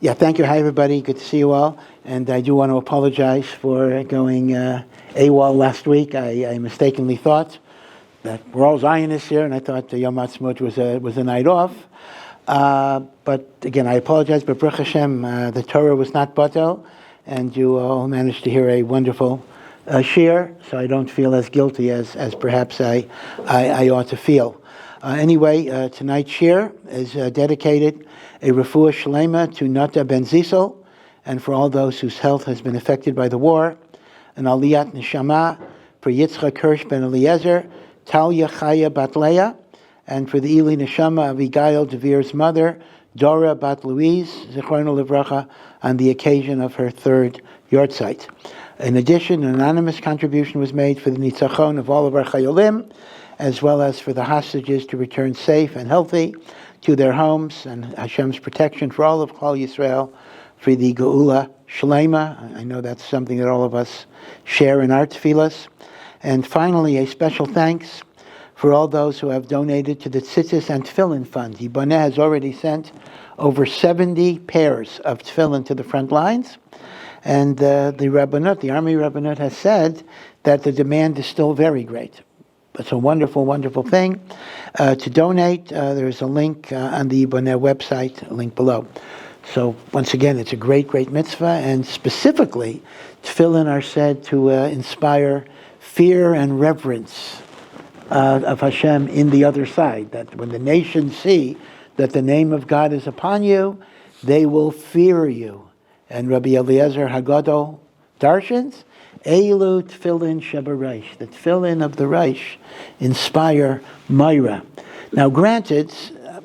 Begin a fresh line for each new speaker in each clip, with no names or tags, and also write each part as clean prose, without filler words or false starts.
Yeah, thank you. Hi, everybody. Good to see you all. And I do want to apologize for going AWOL last week. I mistakenly thought that we're all Zionists here, and I thought Yom Ha'atzmaut was a night off. But again, I apologize. But Baruch Hashem, the Torah was not batel, and you all managed to hear a wonderful shir, so I don't feel as guilty as perhaps I ought to feel. Anyway, tonight's shir is dedicated a Refuah Shelema to Notah ben Zeisel, and for all those whose health has been affected by the war, an Aliyat Neshamot for Yitzchak Hirsh ben Eliezer, Talía Chaya bat Leah, and for the Eliyat Neshamot Avigayil Dvir's mother, Dora bat Louise, Zichrono Livracha, on the occasion of her third yahrzheit. In addition, an anonymous contribution was made for the nitzachon of all of our Chayalim, as well as for the hostages to return safe and healthy to their homes, and Hashem's protection for all of Klal Yisrael, for the Refuah Shelema. I know that's something that all of us share in our tefillas. And finally, a special thanks for all those who have donated to the Tzitzis and Tefillin Fund. YIBONEH has already sent over 70 pairs of tefillin to the front lines. And the Rabbanut, the Army Rabbanut, has said that the demand is still very great. It's a wonderful, wonderful thing. To donate, there's a link on the YIBONEH website, a link below. So once again, it's a great, great mitzvah, and specifically, tefillin are said to inspire fear and reverence of Hashem in the other side. That when the nations see that the name of God is upon you, they will fear you. And Rabbi Eliezer Haggadah darshans, Eilu tefillin shebareish, the tefillin of the Reish inspire Myra. Now granted,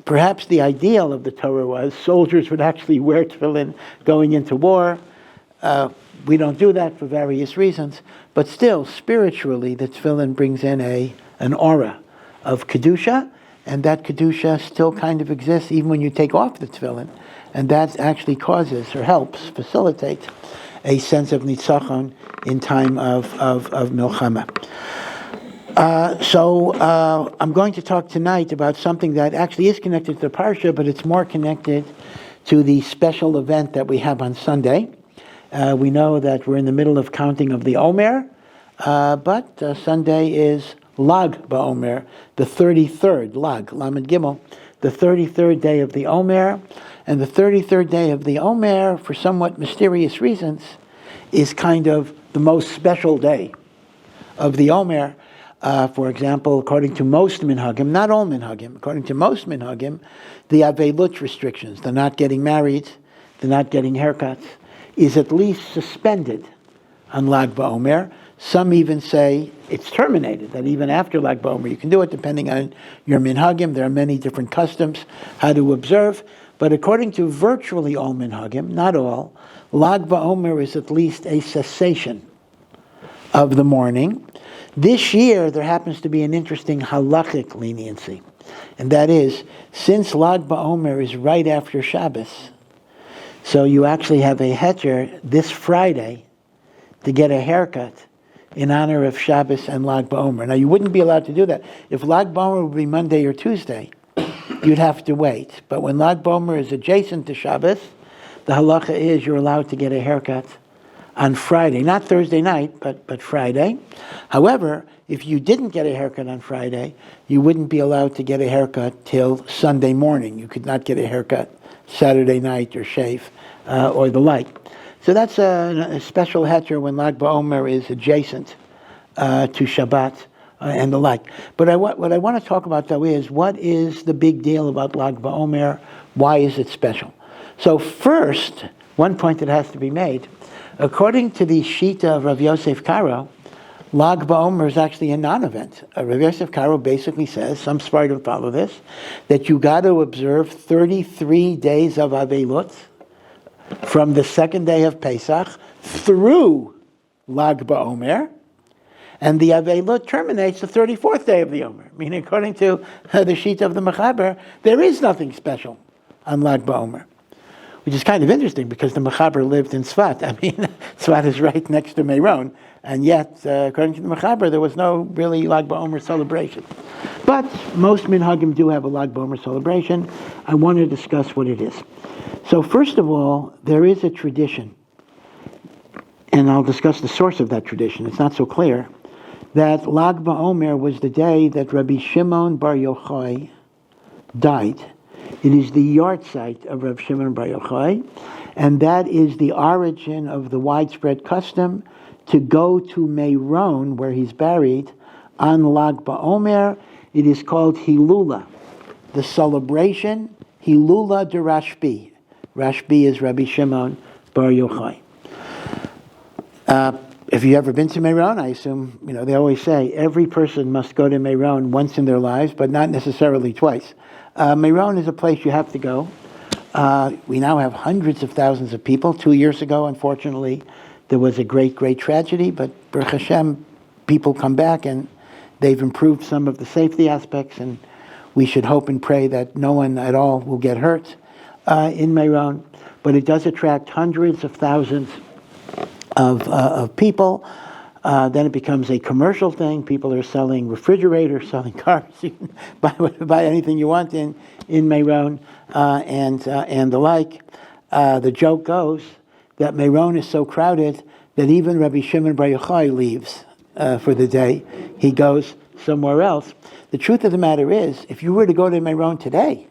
perhaps the ideal of the Torah was soldiers would actually wear tefillin going into war. We don't do that for various reasons, but still, spiritually, the tefillin brings in an aura of Kedusha, and that Kedusha still kind of exists even when you take off the tefillin, and that actually causes or helps facilitate a sense of nitzachon in time of milchama. So I'm going to talk tonight about something that actually is connected to the Parsha, but it's more connected to the special event that we have on Sunday. We know that we're in the middle of counting of the Omer, but Sunday is Lag BaOmer, the 33rd, Lag, Lamed Gimel, the 33rd day of the Omer. And the 33rd day of the Omer, for somewhat mysterious reasons, is kind of the most special day of the Omer. For example, according to most minhagim, not all minhagim, according to most minhagim, the avelut restrictions, the not getting married, the not getting haircuts, is at least suspended on Lag BaOmer. Some even say it's terminated, that even after Lag BaOmer you can do it, depending on your minhagim. There are many different customs how to observe. But according to virtually all minhagim, not all, Lag BaOmer is at least a cessation of the mourning. This year, there happens to be an interesting halachic leniency. And that is, since Lag BaOmer is right after Shabbos, so you actually have a heter this Friday to get a haircut in honor of Shabbos and Lag BaOmer. Now, you wouldn't be allowed to do that. If Lag BaOmer would be Monday or Tuesday, you'd have to wait. But when Lag BaOmer is adjacent to Shabbos, the halacha is you're allowed to get a haircut on Friday. Not Thursday night, but Friday. However, if you didn't get a haircut on Friday, you wouldn't be allowed to get a haircut till Sunday morning. You could not get a haircut Saturday night or shave or the like. So that's a special heter when Lag BaOmer is adjacent to Shabbat and the like. But what I want to talk about, though, is what is the big deal about Lag BaOmer? Why is it special? So first, one point that has to be made, according to the Shita of Rav Yosef Karo, Lag BaOmer is actually a non-event. Rav Yosef Karo basically says, some Sfardim follow this, that you got to observe 33 days of Avelut from the second day of Pesach through Lag BaOmer, And the Avelut terminates the 34th day of the Omer. Meaning, according to the sheet of the Mechaber, there is nothing special on Lag BaOmer. Which is kind of interesting because the Mechaber lived in Tzfat. I mean, Tzfat is right next to Meron. And yet, according to the Mechaber, there was no really Lag BaOmer celebration. But most Minhagim do have a Lag BaOmer celebration. I want to discuss what it is. So first of all, there is a tradition, and I'll discuss the source of that tradition. It's not so clear, that Lag BaOmer was the day that Rabbi Shimon bar Yochai died. It is the yahrzheit of Rabbi Shimon bar Yochai, and that is the origin of the widespread custom to go to Meron, where he's buried, on Lag BaOmer. It is called Hilula, the celebration, Hilula de Rashbi. Rashbi is Rabbi Shimon bar Yochai. If you've ever been to Meron, I assume, they always say every person must go to Meron once in their lives, but not necessarily twice. Meron is a place you have to go. We now have hundreds of thousands of people. 2 years ago, unfortunately, there was a great, great tragedy, but Baruch Hashem, people come back and they've improved some of the safety aspects, and we should hope and pray that no one at all will get hurt in Meron. But it does attract hundreds of thousands of people. Then it becomes a commercial thing. People are selling refrigerators, selling cars. You can buy anything you want in Meron and the like. The joke goes that Meron is so crowded that even Rabbi Shimon bar Yochai leaves for the day. He goes somewhere else. The truth of the matter is, if you were to go to Meron today,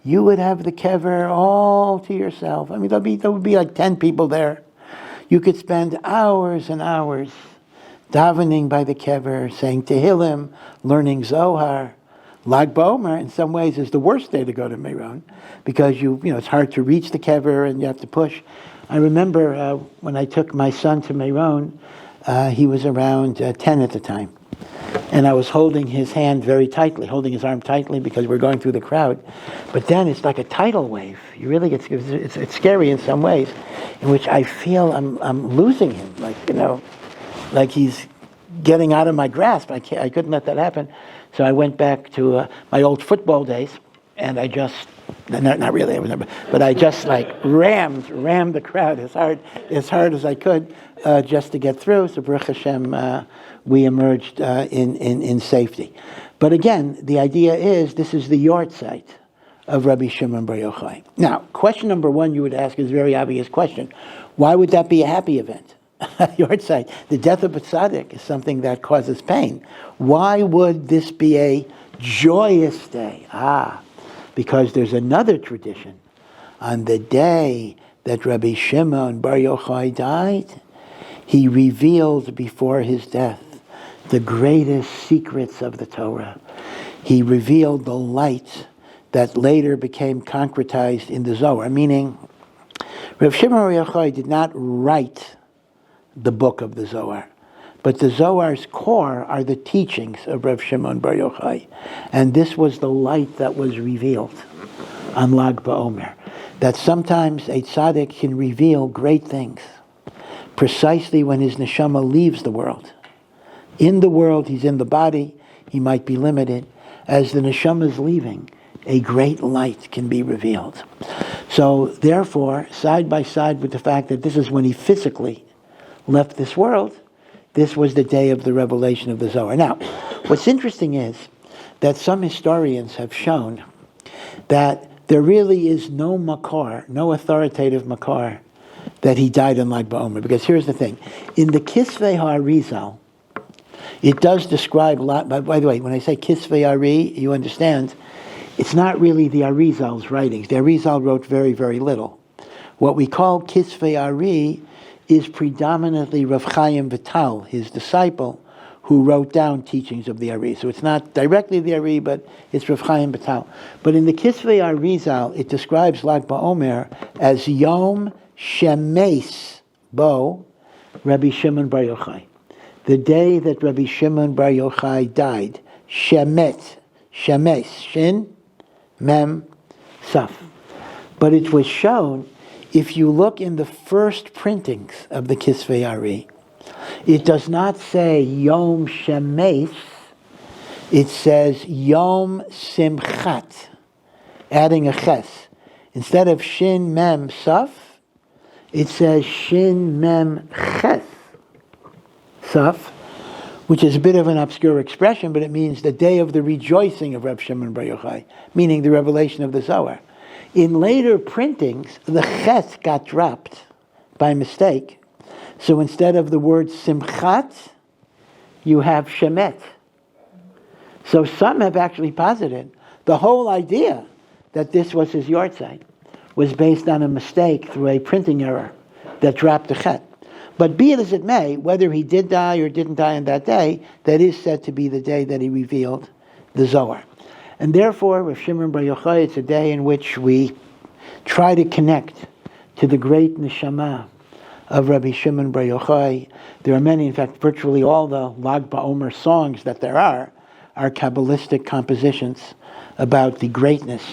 you would have the kever all to yourself. I mean, there would be like 10 people there. You could spend hours and hours davening by the kever, saying Tehillim, learning Zohar. Lag BaOmer, in some ways, is the worst day to go to Meron because it's hard to reach the kever and you have to push. I remember when I took my son to Meron, he was around 10 at the time. And I was holding his hand very tightly, holding his arm tightly because we're going through the crowd. But then it's like a tidal wave. You really get, it's scary in some ways, in which I feel I'm losing him, like he's getting out of my grasp. I couldn't let that happen. So I went back to my old football days, and I just, not really, but I just rammed the crowd as hard as I could just to get through. So Baruch Hashem, we emerged in safety. But again, the idea is this is the yahrzheit of Rabbi Shimon bar Yochai. Now, question number one you would ask is a very obvious question. Why would that be a happy event? Yahrzheit. The death of a tzaddik is something that causes pain. Why would this be a joyous day? Because there's another tradition. On the day that Rabbi Shimon bar Yochai died, he revealed before his death the greatest secrets of the Torah. He revealed the light that later became concretized in the Zohar, meaning Rabbi Shimon bar Yochai did not write the book of the Zohar, but the Zohar's core are the teachings of Rabbi Shimon bar Yochai, and this was the light that was revealed on Lag BaOmer, that sometimes a tzaddik can reveal great things precisely when his neshama leaves the world. In the world, he's in the body, he might be limited. As the neshama is leaving, a great light can be revealed. So, therefore, side by side with the fact that this is when he physically left this world, this was the day of the revelation of the Zohar. Now, what's interesting is that some historians have shown that there really is no makar, no authoritative makar, that he died in Lag BaOmer. Because here's the thing. In the Kisvei HaArizal, it does describe a lot. By the way, when I say Kisvei Ari, you understand, it's not really the Arizal's writings. The Arizal wrote very, very little. What we call Kisvei Ari is predominantly Rav Chaim Vital, his disciple, who wrote down teachings of the Ari. So it's not directly the Ari, but it's Rav Chaim Vital. But in the Kisvei Arizal, it describes Lag BaOmer as Yom Shemes Bo Rabbi Shimon bar Yochai. The day that Rabbi Shimon bar Yochai died, Shemes, Shin, Mem, Saf. But it was shown, if you look in the first printings of the Kisvei Ari, It does not say Yom Shemes. It says Yom Simchat, adding a ches. Instead of Shin Mem Saf, it says Shin Mem Ches Saf, which is a bit of an obscure expression, but it means the day of the rejoicing of Reb Shimon bar Yochai, meaning the revelation of the Zohar. In later printings, the ches got dropped by mistake. So instead of the word simchat, you have shemet. So some have actually posited the whole idea that this was his yahrzeit was based on a mistake through a printing error that dropped the chet. But be it as it may, whether he did die or didn't die on that day, that is said to be the day that he revealed the Zohar. And therefore, with Shimon bar Yochai, it's a day in which we try to connect to the great neshama of Rabbi Shimon bar Yochai. There are many, in fact, virtually all the Lag BaOmer songs that there are Kabbalistic compositions about the greatness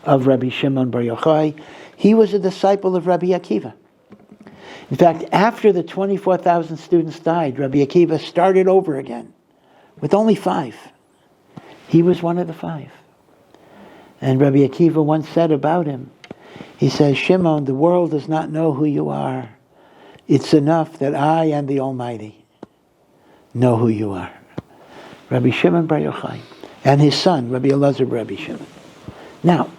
of Rabbi Shimon bar Yochai. He was a disciple of Rabbi Akiva. In fact, after the 24,000 students died, Rabbi Akiva started over again with only 5. He was one of the 5. And Rabbi Akiva once said about him, he says, Shimon, the world does not know who you are. It's enough that I and the Almighty know who you are. Rabbi Shimon bar Yochai and his son, Rabbi Eliezer Rabbi Shimon. Now,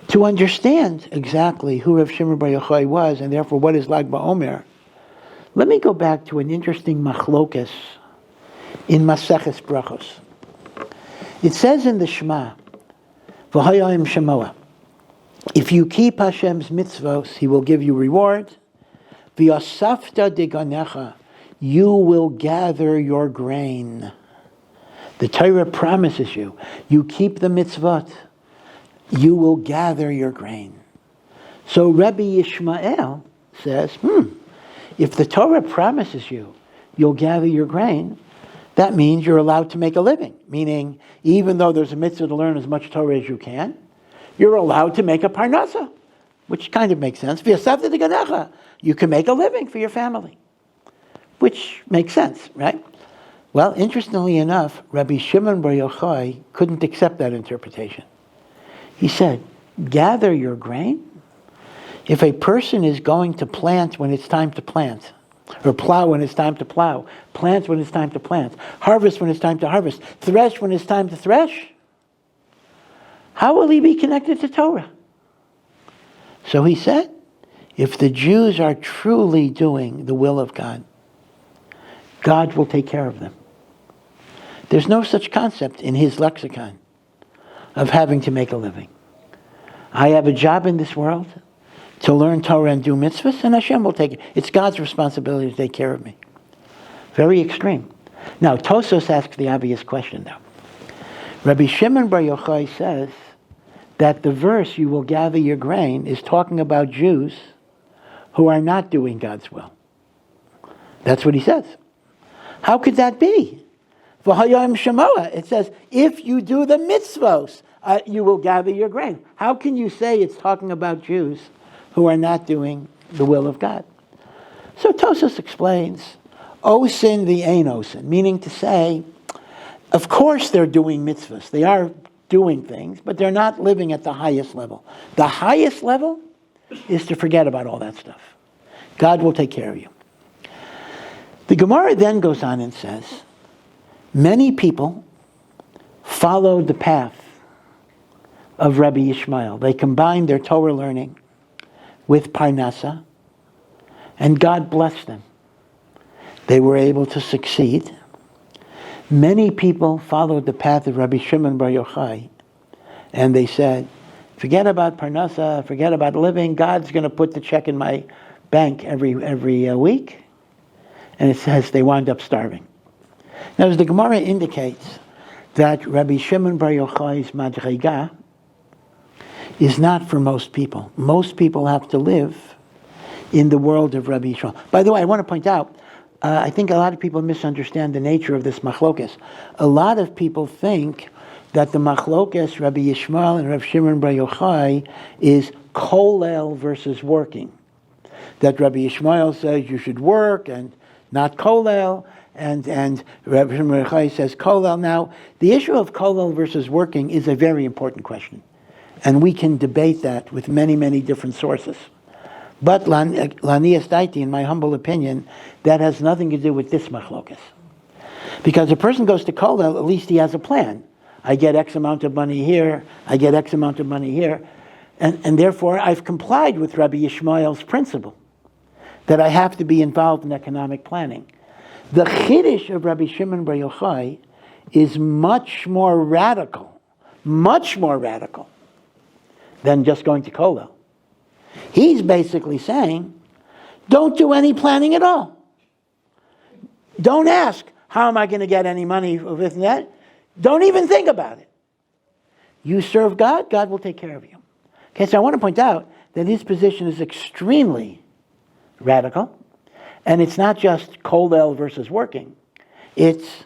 to understand exactly who Rabbi Shimon bar Yochai was, and therefore what is Lag BaOmer, let me go back to an interesting machlokas in Maseches Brachos. It says in the Shema, V'hayayim Shemoah, if you keep Hashem's mitzvos, He will give you reward. V'yasafta deganecha, you will gather your grain. The Torah promises you, you keep the mitzvot, you will gather your grain. So Rabbi Yishmael says, if the Torah promises you, you'll gather your grain, that means you're allowed to make a living. Meaning, even though there's a mitzvah to learn as much Torah as you can, you're allowed to make a parnasa, which kind of makes sense. You can make a living for your family, which makes sense, right? Well, interestingly enough, Rabbi Shimon bar Yochai couldn't accept that interpretation. He said, gather your grain? If a person is going to plant when it's time to plant, or plow when it's time to plow, plant when it's time to plant, harvest when it's time to harvest, thresh when it's time to thresh, how will he be connected to Torah? So he said, if the Jews are truly doing the will of God, God will take care of them. There's no such concept in his lexicon of having to make a living. I have a job in this world to learn Torah and do mitzvahs, and Hashem will take it. It's God's responsibility to take care of me. Very extreme. Now, Tosos asks the obvious question, though. Rabbi Shimon bar Yochai says that the verse, you will gather your grain, is talking about Jews who are not doing God's will. That's what he says. How could that be? V'hayayim Shemoah, it says, if you do the mitzvos, you will gather your grain. How can you say it's talking about Jews who are not doing the will of God? So Tosos explains, osin the ein osin, meaning to say, of course they're doing mitzvahs. They are doing things, but they're not living at the highest level. The highest level is to forget about all that stuff. God will take care of you. The Gemara then goes on and says, many people followed the path of Rabbi Yishmael. They combined their Torah learning with Parnasa, and God blessed them. They were able to succeed. Many people followed the path of Rabbi Shimon bar Yochai, and they said, forget about Parnasa, forget about living, God's going to put the check in my bank every week. And it says they wound up starving. Now, as the Gemara indicates, that Rabbi Shimon bar Yochai's madriga is not for most people. Most people have to live in the world of Rabbi Yishmael. By the way, I want to point out, I think a lot of people misunderstand the nature of this machlokas. A lot of people think that the machlokas, Rabbi Yishmael and Rabbi Shimon bar Yochai, is kolel versus working. That Rabbi Yishmael says you should work and not kolel, and Rabbi Shimon bar Yochai says kolel. Now, the issue of kolel versus working is a very important question, and we can debate that with many, many different sources. But La'iluy's daiti, in my humble opinion, that has nothing to do with this machlokas. Because a person goes to kolel, at least he has a plan. I get X amount of money here, I get X amount of money here, and therefore I've complied with Rabbi Yishmael's principle that I have to be involved in economic planning. The chiddush of Rabbi Shimon bar Yochai is much more radical than just going to kolel. He's basically saying, don't do any planning at all. Don't ask, how am I going to get any money for this and that? Don't even think about it. You serve God, God will take care of you. Okay, so I want to point out that his position is extremely radical, and it's not just kolel versus working. It's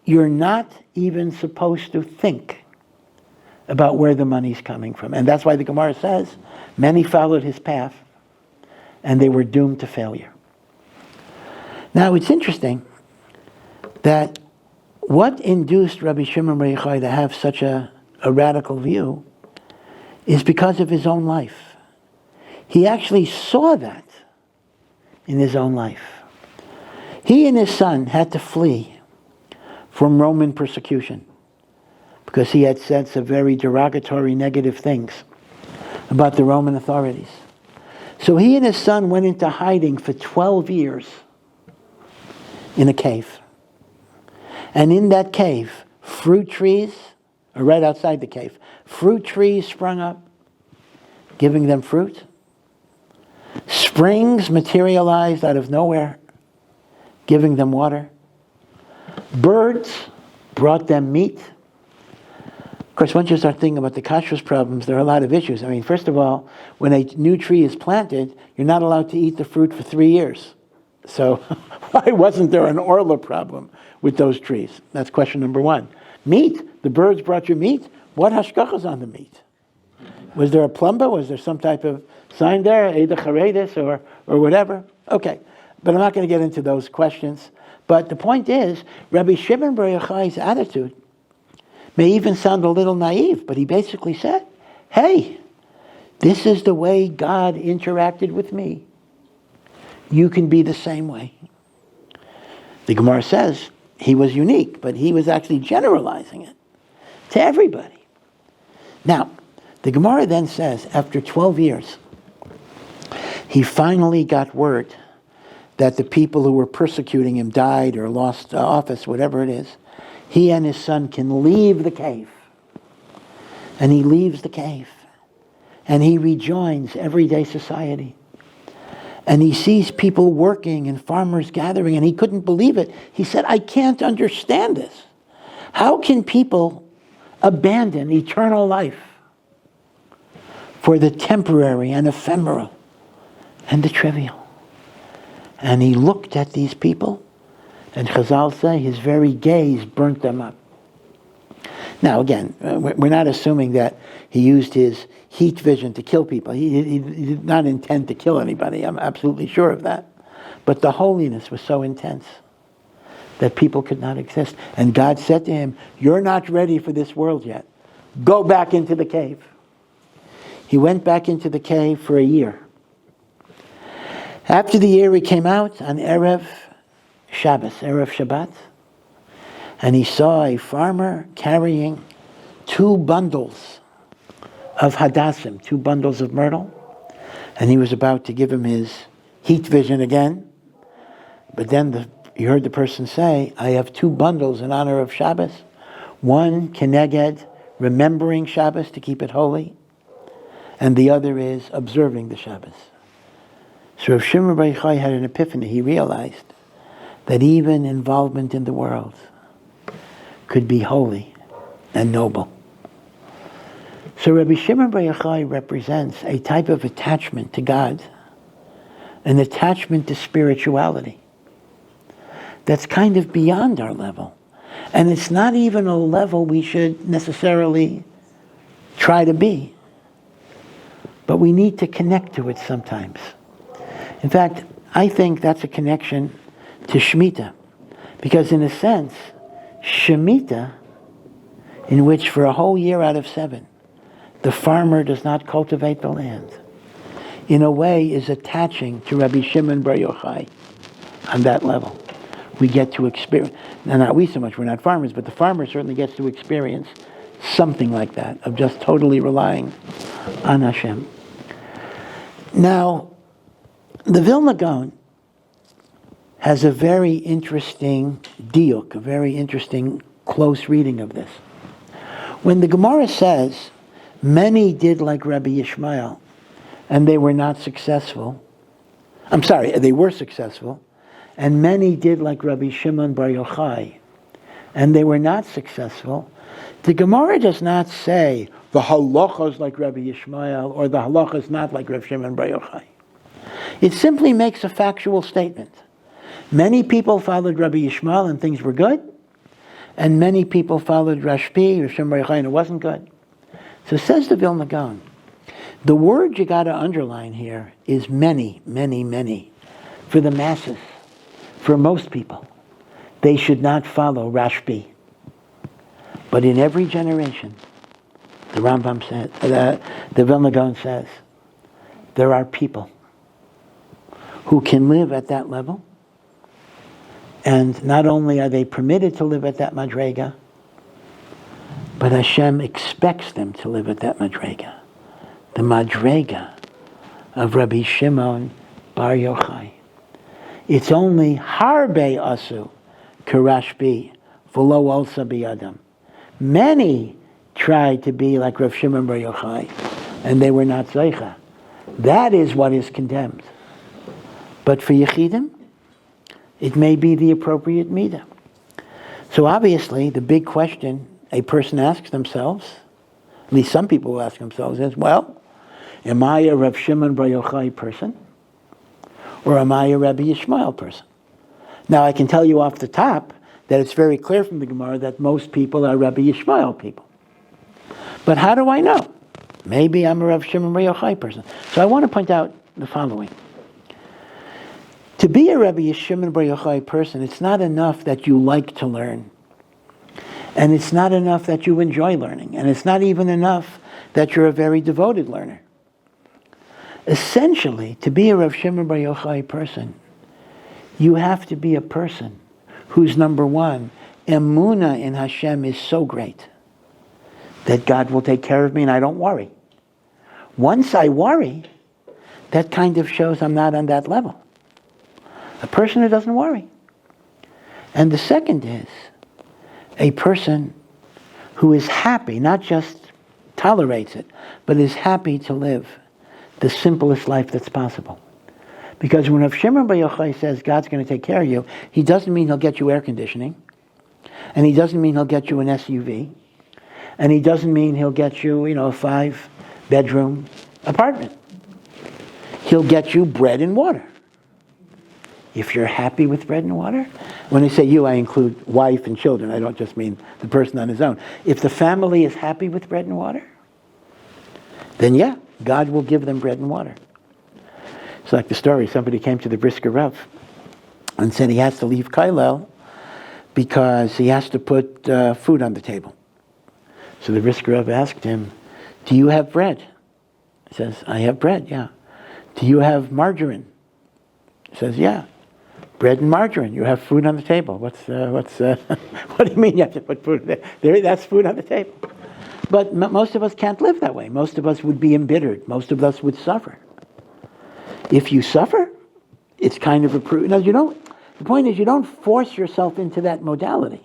you're not even supposed to think about where the money's coming from. And that's why the Gemara says, many followed his path, and they were doomed to failure. Now, it's interesting that what induced Rabbi Shimon bar Yochai to have such a radical view is because of his own life. He actually saw that in his own life. He and his son had to flee from Roman persecution because he had said some very derogatory, negative things about the Roman authorities. So he and his son went into hiding for 12 years in a cave. And in that cave, fruit trees, or right outside the cave, fruit trees sprung up, giving them fruit. Springs materialized out of nowhere, giving them water. Birds brought them meat. Of course, once you start thinking about the kashrus problems, there are a lot of issues. I mean, first of all, when a new tree is planted, you're not allowed to eat the fruit for 3 years. So why wasn't there an orla problem with those trees? That's question number one. Meat. The birds brought you meat. What hashkachas on the meat? Was there a plumba? Was there some type of sign there? Eida charedis or whatever? Okay. But I'm not going to get into those questions. But the point is, Rabbi Shimon bar Yochai's attitude may even sound a little naive, but he basically said, hey, this is the way God interacted with me. You can be the same way. The Gemara says he was unique, but he was actually generalizing it to everybody. Now, the Gemara then says, after 12 years, he finally got word that the people who were persecuting him died or lost office, whatever it is. He and his son can leave the cave. And he leaves the cave. And he rejoins everyday society. And he sees people working and farmers gathering, and he couldn't believe it. He said, I can't understand this. How can people abandon eternal life for the temporary and ephemeral and the trivial? And he looked at these people, and Chazal say his very gaze burnt them up. Now, again, we're not assuming that he used his heat vision to kill people. He did not intend to kill anybody. I'm absolutely sure of that. But the holiness was so intense that people could not exist. And God said to him, you're not ready for this world yet. Go back into the cave. He went back into the cave for a year. After the year, he came out on Erev Shabbat, and he saw a farmer carrying 2 bundles of hadassim, 2 bundles of myrtle, and he was about to give him his heat vision again. But then he heard the person say, I have 2 bundles in honor of Shabbos. One, keneged, remembering Shabbos to keep it holy, and the other is observing the Shabbos. So Rav Shimon bar Yochai had an epiphany. He realized that even involvement in the world could be holy and noble. So Rabbi Shimon bar Yochai represents a type of attachment to God, an attachment to spirituality that's kind of beyond our level. And it's not even a level we should necessarily try to be. But we need to connect to it sometimes. In fact, I think that's a connection to Shemitah. Because in a sense, Shemitah, in which for a whole year out of 7, the farmer does not cultivate the land, in a way is attaching to Rabbi Shimon bar Yochai on that level. We get to experience, now not we so much, we're not farmers, but the farmer certainly gets to experience something like that, of just totally relying on Hashem. Now, the Vilna Gaon has a very interesting diuk, a very interesting close reading of this. When the Gemara says, many did like Rabbi Yishmael, and they were not successful. They were successful, and many did like Rabbi Shimon bar Yochai, and they were not successful. The Gemara does not say the halacha is like Rabbi Yishmael or the halacha is not like Rabbi Shimon bar Yochai. It simply makes a factual statement. Many people followed Rabbi Yishmael and things were good, and many people followed Rabbi Shimon bar Yochai and it wasn't good. So says the Vilna Gaon, the word you got to underline here is many, many, many. For the masses, for most people, they should not follow Rashbi. But in every generation, the Rambam says, the Vilna Gaon says, there are people who can live at that level, and not only are they permitted to live at that madrega, but Hashem expects them to live at that madrega. The madrega of Rabbi Shimon bar Yochai. It's only harbe asu karashbi v'lo olsa biyadam. Many tried to be like Rav Shimon bar Yochai, and they were not zeicha. That is what is condemned. But for Yechidim, it may be the appropriate midah. So obviously, the big question a person asks themselves, at least some people will ask themselves, is, well, am I a Rav Shimon bar Yochai person? Or am I a Rabbi Yishmael person? Now, I can tell you off the top that it's very clear from the Gemara that most people are Rabbi Yishmael people. But how do I know? Maybe I'm a Rav Shimon bar Yochai person. So I want to point out the following. To be a Rabbi Shimon bar Yochai person, it's not enough that you like to learn. And it's not enough that you enjoy learning. And it's not even enough that you're a very devoted learner. Essentially, to be a Rav Shimon bar Yochai person, you have to be a person whose, number one, emunah in Hashem is so great that God will take care of me and I don't worry. Once I worry, that kind of shows I'm not on that level. A person who doesn't worry. And the second is a person who is happy, not just tolerates it, but is happy to live the simplest life that's possible. Because when Rav Shimon bar Yochai says God's going to take care of you, he doesn't mean he'll get you air conditioning, and he doesn't mean he'll get you an SUV, and he doesn't mean he'll get you, a 5-bedroom apartment. He'll get you bread and water. If you're happy with bread and water, when I say you, I include wife and children. I don't just mean the person on his own. If the family is happy with bread and water, then yeah, God will give them bread and water. It's like the story, somebody came to the Brisker Rav and said he has to leave Kailel because he has to put food on the table. So the Brisker Rav asked him, do you have bread? He says, I have bread, yeah. Do you have margarine? He says, yeah. Bread and margarine. You have food on the table. What do you mean you have to put food there? That's food on the table. But most of us can't live that way. Most of us would be embittered. Most of us would suffer. If you suffer, it's kind of a proof. Now, the point is you don't force yourself into that modality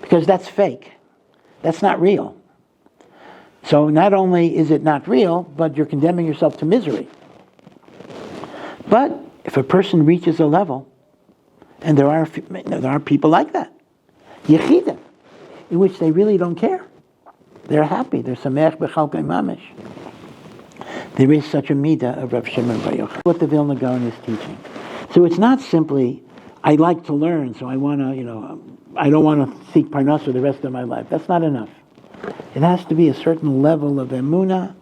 because that's fake. That's not real. So not only is it not real, but you're condemning yourself to misery. But if a person reaches a level, and there are people like that, Yechidim, in which they really don't care. They're happy. They're sameach b'chalkai mamish. There is such a midah of Rav Shimon bar Yochai. What the Vilna Gaon is teaching. So it's not simply, I like to learn, so I want to, I don't want to seek parnasa the rest of my life. That's not enough. It has to be a certain level of emunah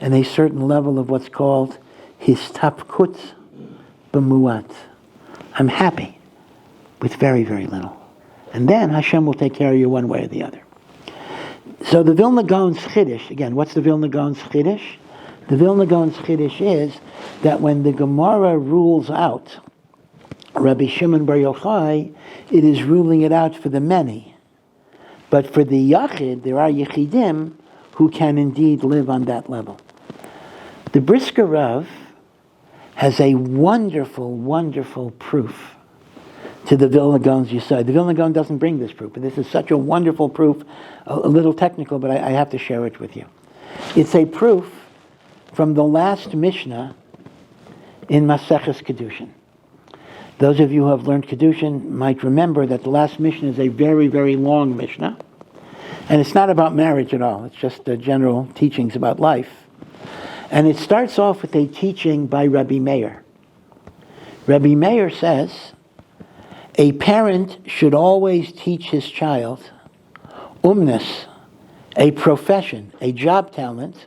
and a certain level of what's called histapkut b'muat. I'm happy with very, very little. And then Hashem will take care of you one way or the other. So the Vilna Gaon's Chiddush, again, what's the Vilna Gaon's Chiddush? The Vilna Gaon's Chiddush is that when the Gemara rules out Rabbi Shimon bar Yochai, it is ruling it out for the many. But for the Yachid, there are Yechidim who can indeed live on that level. The Brisker Rav has a wonderful, wonderful proof to the Vilna Gaon's Yesod. The Vilna Gaon doesn't bring this proof, but this is such a wonderful proof, a little technical, but I have to share it with you. It's a proof from the last Mishnah in Maseches Kedushin. Those of you who have learned Kedushin might remember that the last Mishnah is a very, very long Mishnah. And it's not about marriage at all. It's just the general teachings about life. And it starts off with a teaching by Rabbi Meir. Rabbi Meir says, a parent should always teach his child umnis, a profession, a job talent,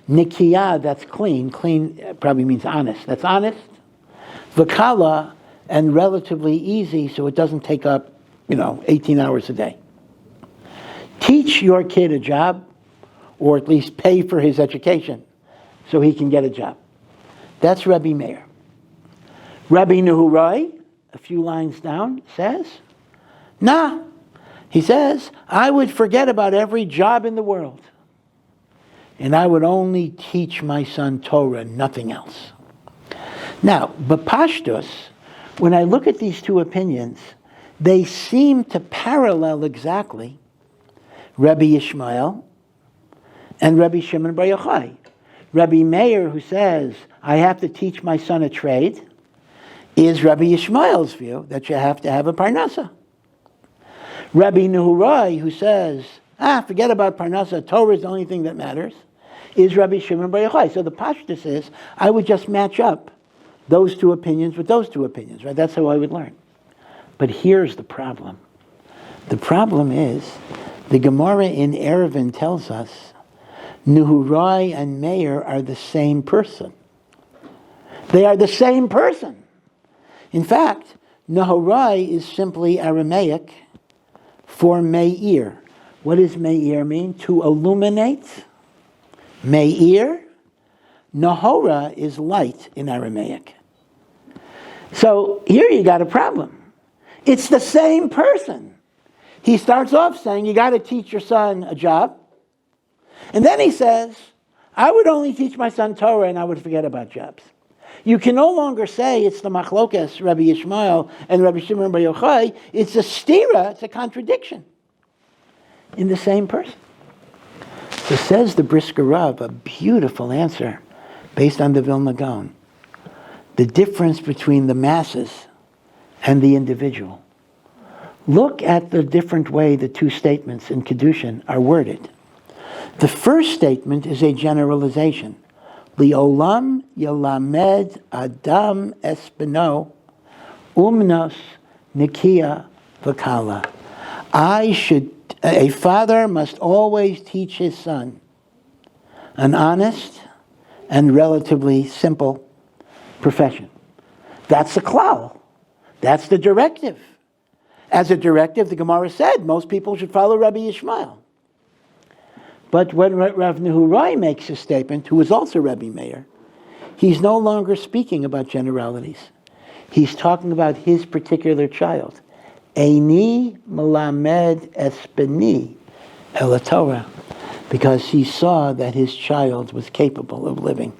nikiyah, that's clean. Clean probably means honest. That's honest. V'kala, and relatively easy, so it doesn't take up, 18 hours a day. Teach your kid a job, or at least pay for his education, so he can get a job. That's Rabbi Meir. Rabbi Nehurai, a few lines down, says, nah. He says, I would forget about every job in the world, and I would only teach my son Torah, nothing else. Now, b'pashtus, when I look at these two opinions, they seem to parallel exactly Rabbi Yishmael and Rabbi Shimon bar Yochai. Rabbi Meir, who says, I have to teach my son a trade, is Rabbi Yishmael's view that you have to have a parnasa. Rabbi Nehurai, who says, forget about parnasa, Torah is the only thing that matters, is Rabbi Shimon bar Yochai. So the pashtus is, I would just match up those two opinions with those two opinions, right? That's how I would learn. But here's the problem. The problem is, the Gemara in Eruvin tells us, Nehurai and Meir are the same person. They are the same person. In fact, Nehurai is simply Aramaic for Meir. What does Meir mean? To illuminate. Meir. Nahora is light in Aramaic. So here you got a problem. It's the same person. He starts off saying, you got to teach your son a job. And then he says, I would only teach my son Torah and I would forget about jobs. You can no longer say it's the machlokas, Rabbi Yishmael and Rabbi Shimon bar Yochai. It's a stira, it's a contradiction in the same person. So says the Brisker Rav, a beautiful answer based on the Vilna Gaon. The difference between the masses and the individual. Look at the different way the two statements in Kedushin are worded. The first statement is a generalization. Li'olam yelamed adam espeno umnos nikia v'kala. A father must always teach his son an honest and relatively simple profession. That's the klal. That's the directive. As a directive, the Gemara said most people should follow Rabbi Yishmael. But when Rav Nehurai makes a statement, who is also Rabbi Meir, he's no longer speaking about generalities. He's talking about his particular child. Eini melamed espeni el Torah, because he saw that his child was capable of living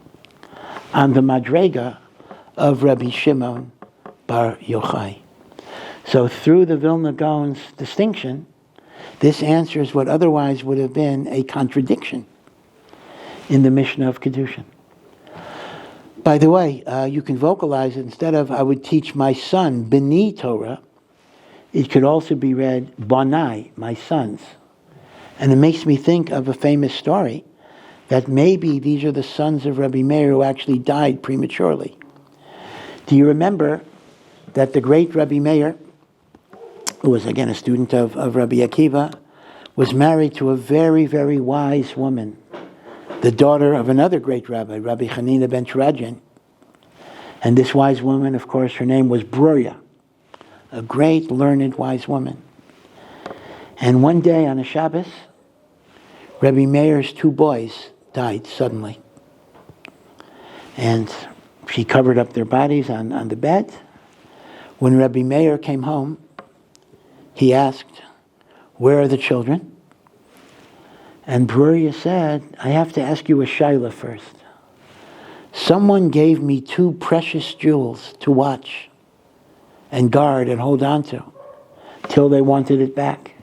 on the madrega of Rabbi Shimon bar Yochai. So through the Vilna Gaon's distinction, this answers what otherwise would have been a contradiction in the Mishnah of Kedushin. By the way, you can vocalize it instead of I would teach my son B'ni Torah. It could also be read Banai, my sons. And it makes me think of a famous story that maybe these are the sons of Rabbi Meir who actually died prematurely. Do you remember that the great Rabbi Meir, who was again a student of Rabbi Akiva, was married to a very, very wise woman, the daughter of another great rabbi, Rabbi Hanina ben Teradyon. And this wise woman, of course, her name was Broya, a great, learned, wise woman. And one day on a Shabbos, Rebbe Meir's 2 boys died suddenly. And she covered up their bodies on the bed. When Rebbe Meir came home, he asked, "Where are the children?" And Bruria said, "I have to ask you a shaila first. Someone gave me 2 precious jewels to watch and guard and hold on to till they wanted it back.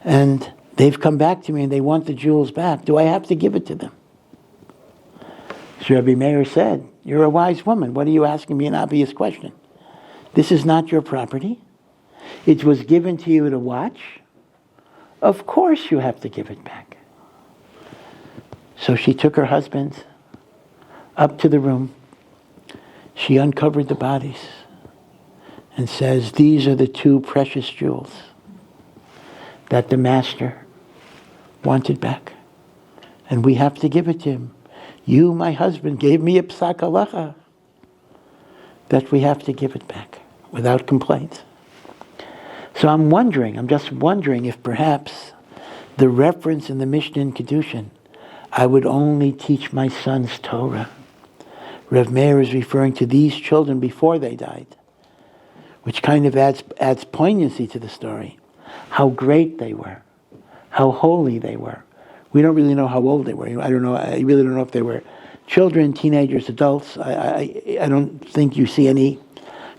And they've come back to me and they want the jewels back. Do I have to give it to them?" So Rebbe Meir said, "You're a wise woman. What are you asking me an obvious question? This is not your property. It was given to you to watch. Of course you have to give it back." So she took her husband up to the room. She uncovered the bodies and says, "These are the 2 precious jewels that the master wanted back. And we have to give it to him. You, my husband, gave me a psak halacha that we have to give it back without complaint." So I'm just wondering if perhaps the reference in the Mishnah in Kedushin, "I would only teach my sons Torah." Rev Meir is referring to these children before they died, which kind of adds poignancy to the story. How great they were, how holy they were. We don't really know how old they were. I really don't know if they were children, teenagers, adults. I don't think you see any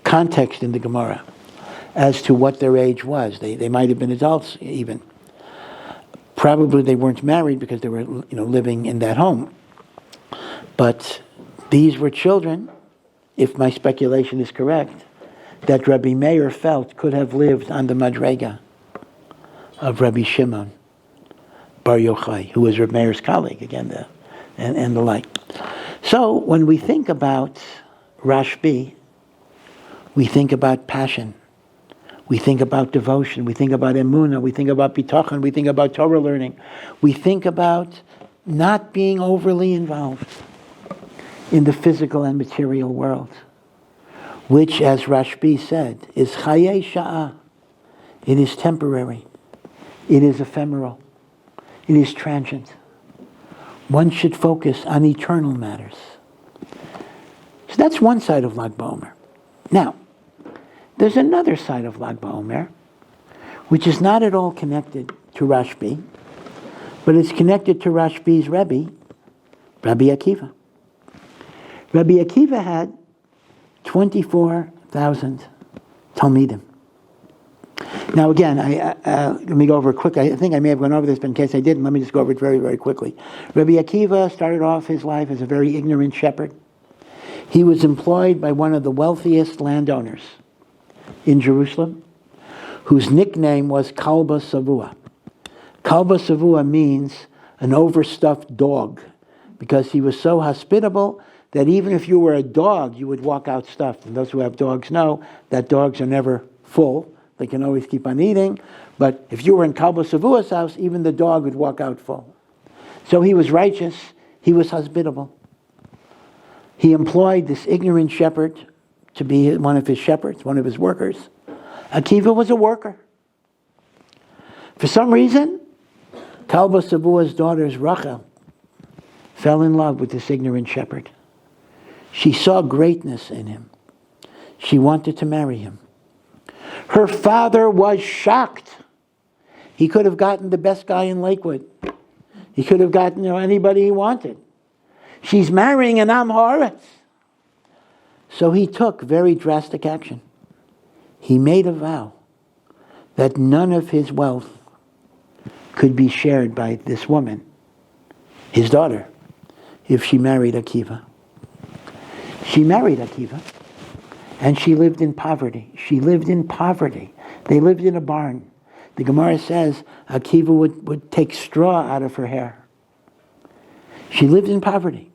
context in the Gemara as to what their age was. They might have been adults even. Probably they weren't married because they were living in that home. But these were children, if my speculation is correct, that Rabbi Meir felt could have lived on the Madrega of Rabbi Shimon Bar Yochai, who was Rabbi Meir's colleague, again, and the like. So when we think about Rashbi, we think about passion. We think about devotion. We think about emunah. We think about bitachon. We think about Torah learning. We think about not being overly involved in the physical and material world, which, as Rashbi said, is chayei sha'ah. It is temporary. It is ephemeral. It is transient. One should focus on eternal matters. So that's one side of Lag BaOmer. Now, there's another side of Lag BaOmer, which is not at all connected to Rashbi, but it's connected to Rashbi's Rebbe, Rabbi Akiva. Rabbi Akiva had 24,000 Talmidim. Now again, let me go over it quickly. I think I may have gone over this, but in case I didn't, let me just go over it very, very quickly. Rabbi Akiva started off his life as a very ignorant shepherd. He was employed by one of the wealthiest landowners in Jerusalem, whose nickname was Kalba Savua. Kalba Savua means an overstuffed dog, because he was so hospitable that even if you were a dog, you would walk out stuffed. And those who have dogs know that dogs are never full. They can always keep on eating. But if you were in Kalba Savua's house, even the dog would walk out full. So he was righteous. He was hospitable. He employed this ignorant shepherd to be one of his shepherds, one of his workers. Akiva was a worker. For some reason, Kalba Savua's daughters, Rachel, fell in love with this ignorant shepherd. She saw greatness in him. She wanted to marry him. Her father was shocked. He could have gotten the best guy in Lakewood. He could have gotten anybody he wanted. She's marrying an Am Haaretz. So he took very drastic action. He made a vow that none of his wealth could be shared by this woman, his daughter, if she married Akiva. She married Akiva, and she lived in poverty. She lived in poverty. They lived in a barn. The Gemara says Akiva would take straw out of her hair. She lived in poverty.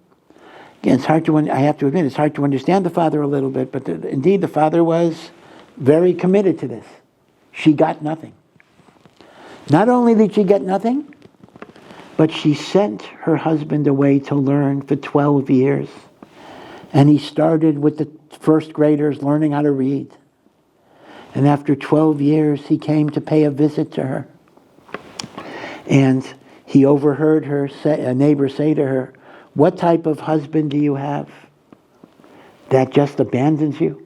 Again, I have to admit, it's hard to understand the father a little bit, but indeed the father was very committed to this. She got nothing. Not only did she get nothing, but she sent her husband away to learn for 12 years. And he started with the first graders learning how to read. And after 12 years, he came to pay a visit to her. And he overheard a neighbor say to her, "What type of husband do you have that just abandons you?"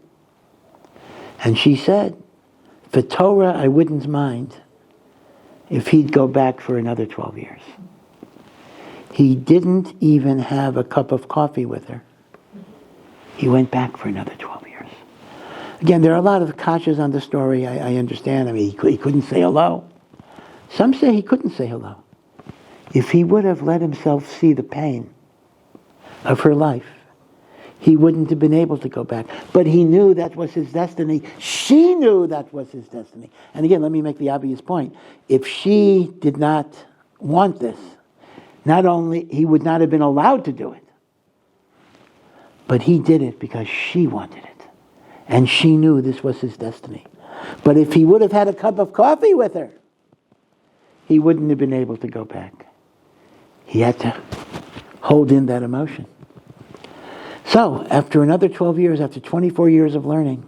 And she said, "For Torah, I wouldn't mind if he'd go back for another 12 years. He didn't even have a cup of coffee with her. He went back for another 12 years. Again, there are a lot of kashas on the story, I understand. I mean, he couldn't say hello. Some say he couldn't say hello. If he would have let himself see the pain of her life, he wouldn't have been able to go back. But he knew that was his destiny. She knew that was his destiny. And again, let me make the obvious point. If she did not want this, not only he would not have been allowed to do it, but he did it because she wanted it. And she knew this was his destiny. But if he would have had a cup of coffee with her, he wouldn't have been able to go back. He had to hold in that emotion. So, after another 12 years, after 24 years of learning,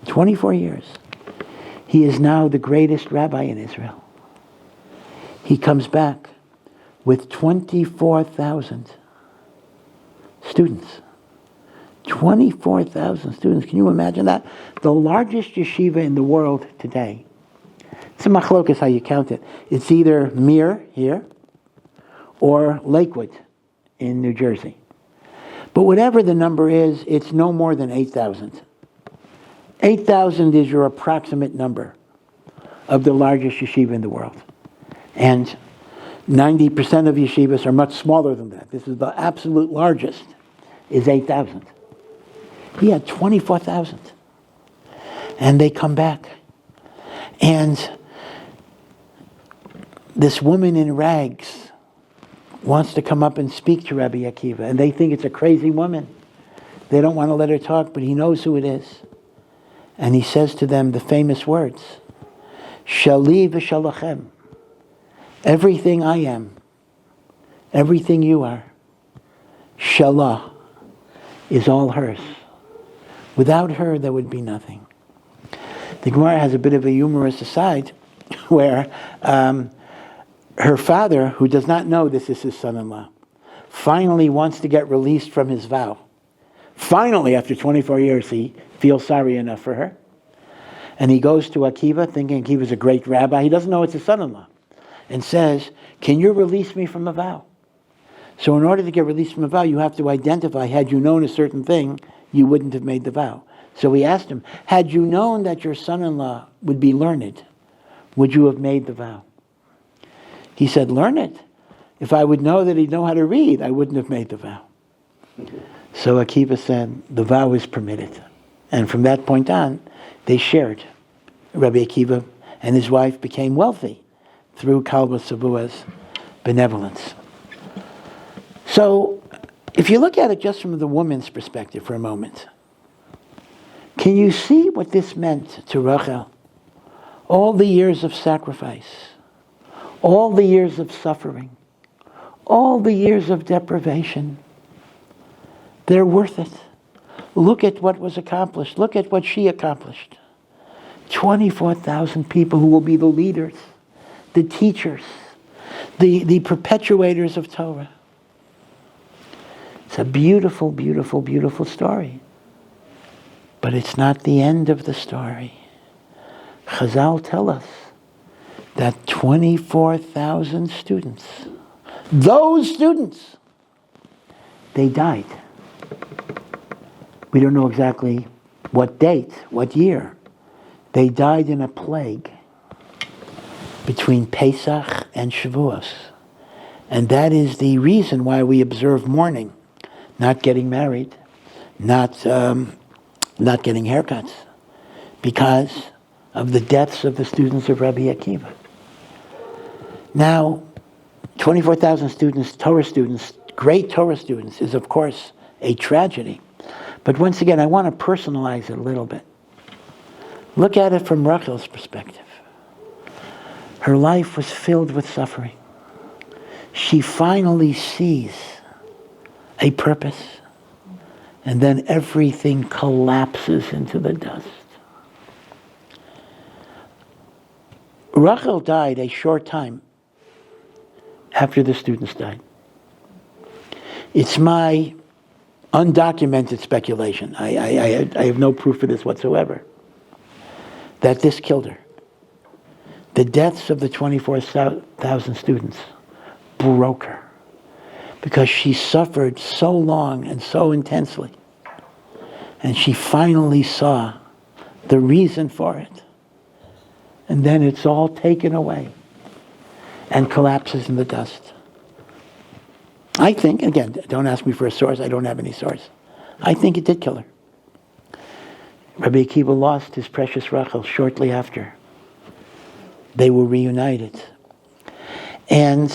24 years, he is now the greatest rabbi in Israel. He comes back with 24,000 students. 24,000 students. Can you imagine that? The largest yeshiva in the world today. It's a machlokas how you count it. It's either Mir here or Lakewood in New Jersey. But whatever the number is, it's no more than 8,000. 8,000 is your approximate number of the largest yeshiva in the world. And 90% of yeshivas are much smaller than that. This is the absolute largest, is 8,000. He had 24,000. And they come back. And this woman in rags wants to come up and speak to Rabbi Akiva. And they think it's a crazy woman. They don't want to let her talk, but he knows who it is. And he says to them the famous words, "Shali v'shalachem." Everything I am, everything you are, Shalah, is all hers. Without her, there would be nothing. The Gemara has a bit of a humorous aside where her father, who does not know this is his son-in-law, finally wants to get released from his vow. Finally, after 24 years, he feels sorry enough for her. And he goes to Akiva, thinking Akiva's a great rabbi. He doesn't know it's his son-in-law. And says, "Can you release me from a vow?" So in order to get released from a vow, you have to identify, had you known a certain thing, you wouldn't have made the vow. So he asked him, had you known that your son-in-law would be learned, would you have made the vow? He said, learned? If I would know that he'd know how to read, I wouldn't have made the vow. So Akiva said, the vow is permitted. And from that point on, they shared. Rabbi Akiva and his wife became wealthy through Kalba Savua's benevolence. So, if you look at it just from the woman's perspective for a moment, can you see what this meant to Rachel? All the years of sacrifice, all the years of suffering, all the years of deprivation, they're worth it. Look at what was accomplished. Look at what she accomplished. 24,000 people who will be the leaders, the teachers, the perpetuators of Torah. It's a beautiful, beautiful, beautiful story. But it's not the end of the story. Chazal tell us that 24,000 students, those students, they died. We don't know exactly what date, what year. They died in a plague between Pesach and Shavuos. And that is the reason why we observe mourning, not getting married, not getting haircuts, because of the deaths of the students of Rabbi Akiva. Now, 24,000 students, Torah students, great Torah students, is of course a tragedy. But once again, I want to personalize it a little bit. Look at it from Rachel's perspective. Her life was filled with suffering. She finally sees a purpose, and then everything collapses into the dust. Rachel died a short time after the students died. It's my undocumented speculation. I have no proof of this whatsoever, that this killed her. The deaths of the 24,000 students broke her because she suffered so long and so intensely. And she finally saw the reason for it. And then it's all taken away and collapses in the dust. I think, again, don't ask me for a source, I don't have any source. I think it did kill her. Rabbi Akiva lost his precious Rachel shortly after. They were reunited. And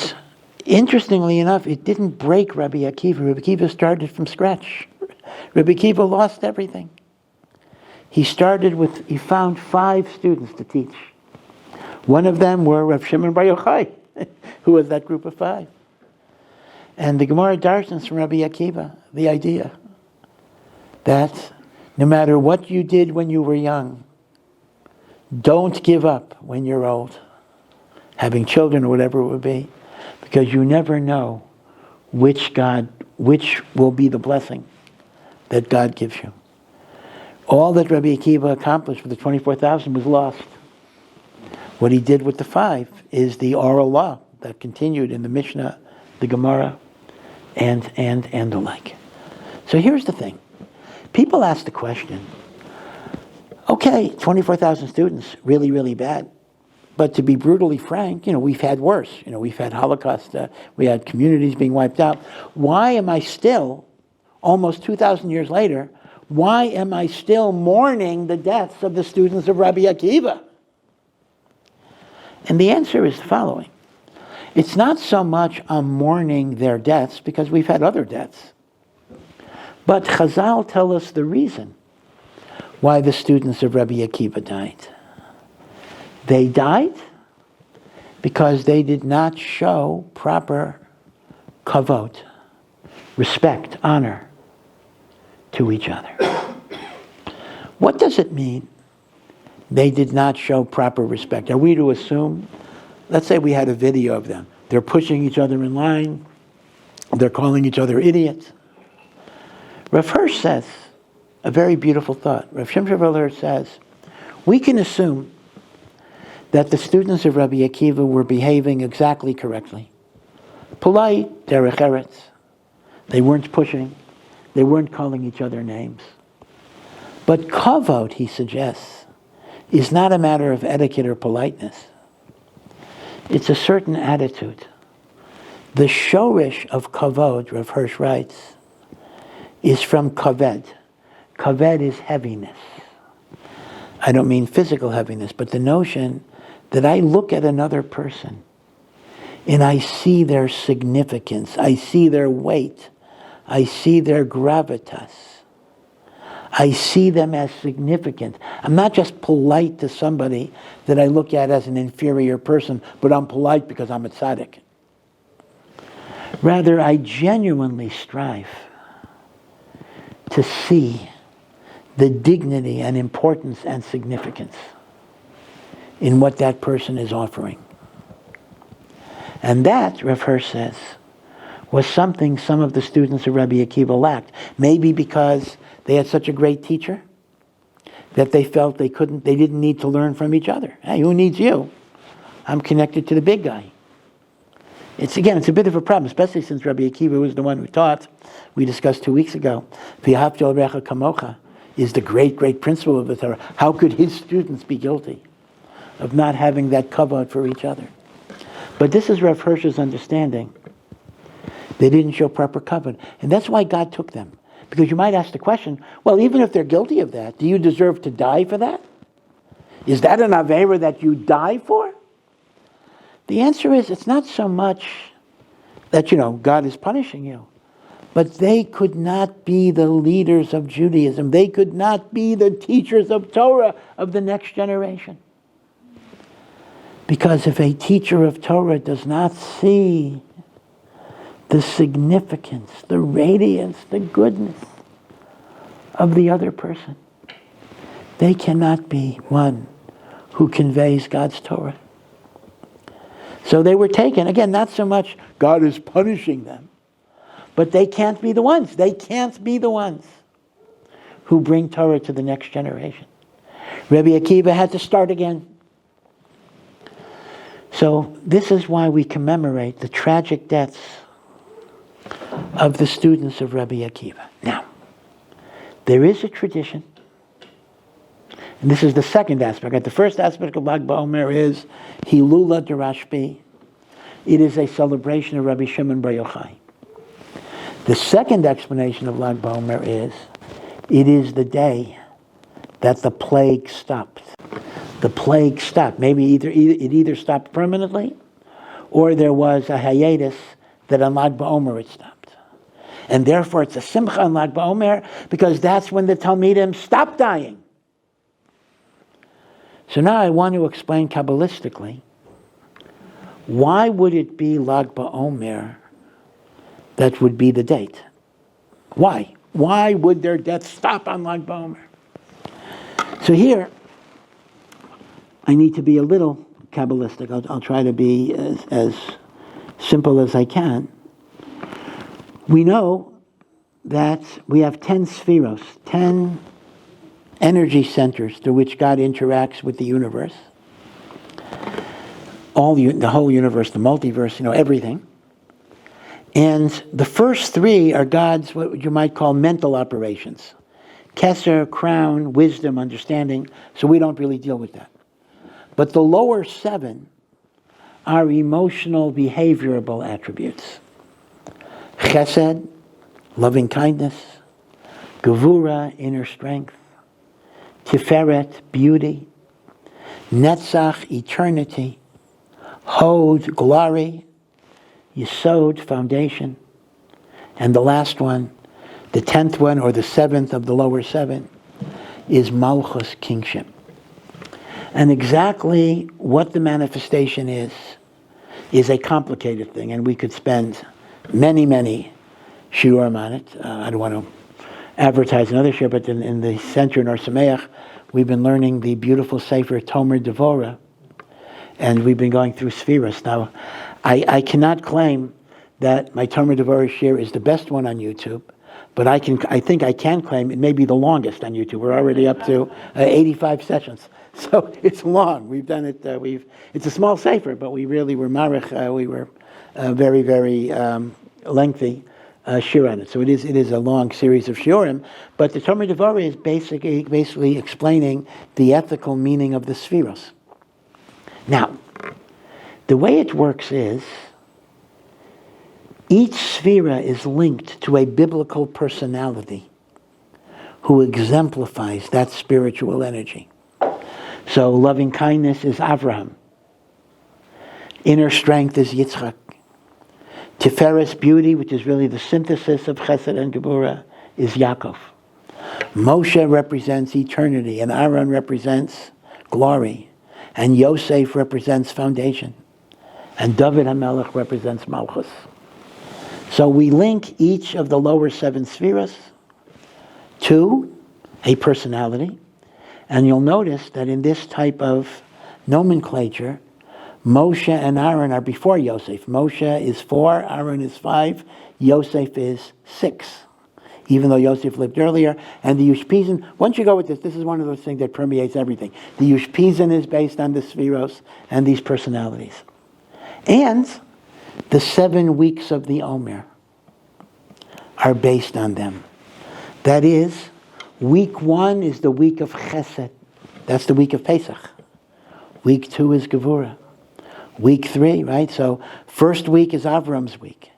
interestingly enough, it didn't break Rabbi Akiva. Rabbi Akiva started from scratch. Rabbi Akiva lost everything. He found 5 students to teach. One of them were Rav Shimon bar Yochai, who was that group of 5. And the Gemara darshans from Rabbi Akiva the idea that no matter what you did when you were young, don't give up when you're old, having children or whatever it would be, because you never know which will be the blessing that God gives you. All that Rabbi Akiva accomplished with the 24,000 was lost. What he did with the 5 is the oral law that continued in the Mishnah, the Gemara, and the like. So here's the thing. People ask the question, okay, 24,000 students, really, really bad. But to be brutally frank, we've had worse. We've had Holocaust, we had communities being wiped out. Why am I still, almost 2,000 years later, why am I still mourning the deaths of the students of Rabbi Akiva? And the answer is the following. It's not so much I'm mourning their deaths, because we've had other deaths. But Chazal tell us the reason why the students of Rabbi Akiva died. They died because they did not show proper kavod, respect, honor to each other. What does it mean they did not show proper respect? Are we to assume, let's say we had a video of them. They're pushing each other in line. They're calling each other idiots. Rav Hirsh says a very beautiful thought. Rav Shimshon Hirsh says, we can assume that the students of Rabbi Akiva were behaving exactly correctly. Polite, derech eretz. They weren't pushing. They weren't calling each other names. But kavod, he suggests, is not a matter of etiquette or politeness. It's a certain attitude. The shorish of kavod, Rav Hirsh writes, is from kaved. Kaved is heaviness. I don't mean physical heaviness, but the notion that I look at another person and I see their significance, I see their weight, I see their gravitas. I see them as significant. I'm not just polite to somebody that I look at as an inferior person, but I'm polite because I'm a tzaddik. Rather, I genuinely strive to see the dignity and importance and significance in what that person is offering. And that, Rav Hirsh says, was something some of the students of Rabbi Akiva lacked. Maybe because they had such a great teacher that they felt they didn't need to learn from each other. Hey, who needs you? I'm connected to the big guy. It's a bit of a problem, especially since Rabbi Akiva was the one who taught. We discussed 2 weeks ago, V'ahavta l'recha kamocha is the great, great principle of the Torah. How could his students be guilty of not having that kavod for each other? But this is Rav Hirsch's understanding. They didn't show proper kavod. And that's why God took them. Because you might ask the question, well, even if they're guilty of that, do you deserve to die for that? Is that an avera that you die for? The answer is, it's not so much that, God is punishing you. But they could not be the leaders of Judaism. They could not be the teachers of Torah of the next generation. Because if a teacher of Torah does not see the significance, the radiance, the goodness of the other person, they cannot be one who conveys God's Torah. So they were taken. Again, not so much God is punishing them, but they can't be the ones. They can't be the ones who bring Torah to the next generation. Rabbi Akiva had to start again. So this is why we commemorate the tragic deaths of the students of Rabbi Akiva. Now, there is a tradition, and this is the second aspect. The first aspect of Lag BaOmer is Hilula Derashbi. It is a celebration of Rabbi Shimon Bar Yochai. The second explanation of Lag BaOmer is it is the day that the plague stopped. The plague stopped. Maybe it either stopped permanently, or there was a hiatus that on Lag BaOmer it stopped. And therefore it's a simcha on Lag BaOmer because that's when the Talmidim stopped dying. So now I want to explain Kabbalistically, why would it be Lag BaOmer that would be the date? Why? Why would their death stop on Lag BaOmer? So here, I need to be a little Kabbalistic. I'll try to be as simple as I can. We know that we have 10 spheros, 10 energy centers through which God interacts with the universe. The whole universe, the multiverse, everything. And the first three are God's, what you might call mental operations. Keser, crown, wisdom, understanding. So we don't really deal with that. But the lower 7 are emotional, behavioral attributes. Chesed, loving kindness. Gevura, inner strength. Tiferet, beauty. Netzach, eternity. Hod, glory. Yesod, foundation. And the last one, the 10th one, or the 7th of the lower 7, is Malchus, kingship. And exactly what the manifestation is a complicated thing, and we could spend many, many shiurim on it. I don't want to advertise another shiur, but in the center in Or Sameach, we've been learning the beautiful sefer Tomer Devora, and we've been going through Spheros. Now, I cannot claim that my Tomer Devora shiur is the best one on YouTube, but I think I can claim it may be the longest on YouTube. We're already up to 85 sessions. So it's long. We've done it. It's a small sefer, but we really were marich. We were very, very lengthy shiur on it. So it is a long series of shiurim. But the Tomer Devora is basically explaining the ethical meaning of the spheros. Now, the way it works is each sphera is linked to a biblical personality who exemplifies that spiritual energy. So loving kindness is Avraham. Inner strength is Yitzchak. Tiferes, beauty, which is really the synthesis of Chesed and Gebura, is Yaakov. Moshe represents eternity, and Aaron represents glory, and Yosef represents foundation, and David HaMelech represents Malchus. So we link each of the lower 7 spheres to a personality, and you'll notice that in this type of nomenclature, Moshe and Aaron are before Yosef. Moshe is 4, Aaron is 5, Yosef is 6, even though Yosef lived earlier. And the Ushpizin, once you go with this is one of those things that permeates everything. The Ushpizin is based on the Spheros and these personalities. And the 7 weeks of the Omer are based on them. That is, week 1 is the week of Chesed. That's the week of Pesach. Week 2 is Gevura. Week 3, right? So first week is Avram's week,